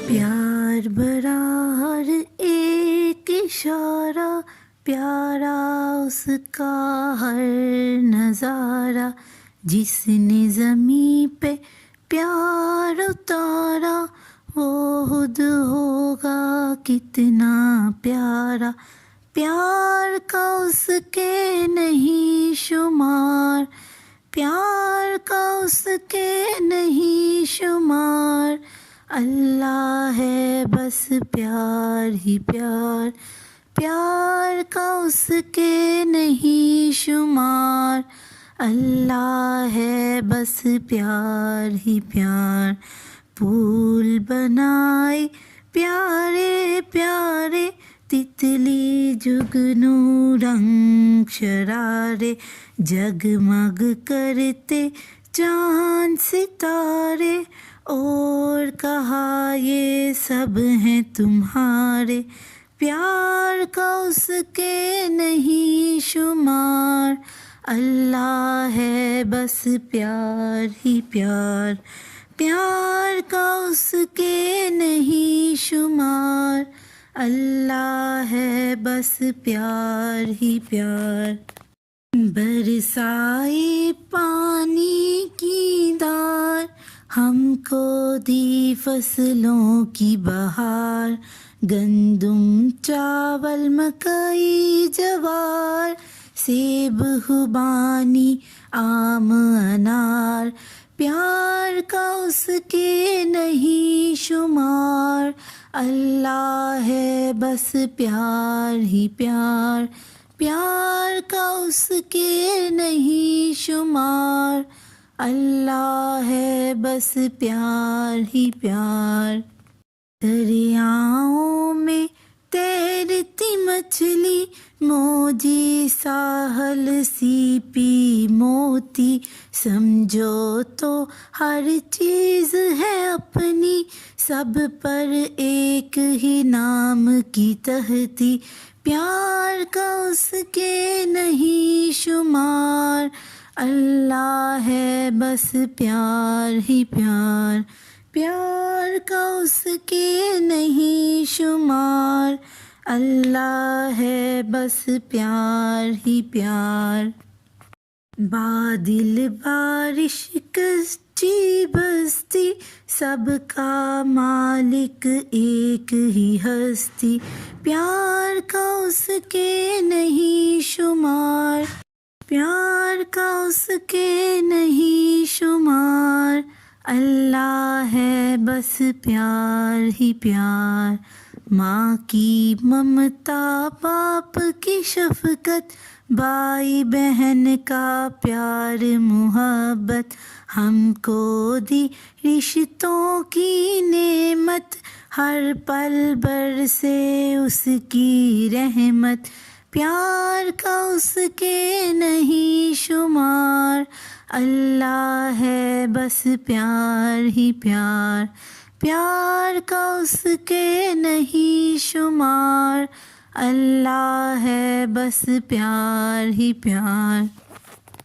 پیار بھرا ہر ایک اشارہ، پیارا اس کا ہر نظارہ، جس نے زمین پہ پیار اتارا وہ خود ہوگا کتنا پیارا۔ پیار کا اس کے نہیں شمار، پیار کا اس کے نہیں شمار، اللہ ہے بس پیار ہی پیار۔ پیار کا اس کے نہیں شمار، اللہ ہے بس پیار ہی پیار۔ پھول بنائے پیارے پیارے، تتلی جگنو رنگ شرارے، جگمگ کرتے چاند ستارے، اور کہا یہ سب ہیں تمہارے۔ پیار کا اس کے نہیں شمار، اللہ ہے بس پیار ہی پیار۔ پیار کا اس کے نہیں شمار، اللہ ہے بس پیار ہی پیار۔ برسائے پانی کی دھار، ہم کو دی فصلوں کی بہار، گندم چاول مکئی جوار، سیب خوبانی آم انار، پیار کا اس کے نہیں شمار، اللہ ہے بس پیار ہی پیار۔ پیار کا اس کے نہیں شمار، اللہ ہے بس پیار ہی پیار۔ دریاؤں میں تیرتی مچھلی، موجی ساحل سیپی موتی، سمجھو تو ہر چیز ہے اپنی، سب پر ایک ہی نام کی تہتی۔ پیار کا اس کے نہیں شمار، اللہ ہے بس پیار ہی پیار۔ پیار کا اس کے نہیں شمار، اللہ ہے بس پیار ہی پیار۔ بادل بارش کشتی بستی، سب کا مالک ایک ہی ہستی، پیار کا اس کے نہیں شمار، پیار کا اس کے نہیں شمار، اللہ ہے بس پیار ہی پیار۔ ماں کی ممتا، باپ کی شفقت، بھائی بہن کا پیار محبت، ہم کو دی رشتوں کی نعمت، ہر پل برسے اس کی رحمت، پیار کا اس کے نہیں شمار، اللہ ہے بس پیار ہی پیار۔ پیار کا اس کے نہیں شمار، اللہ ہے بس پیار ہی پیار۔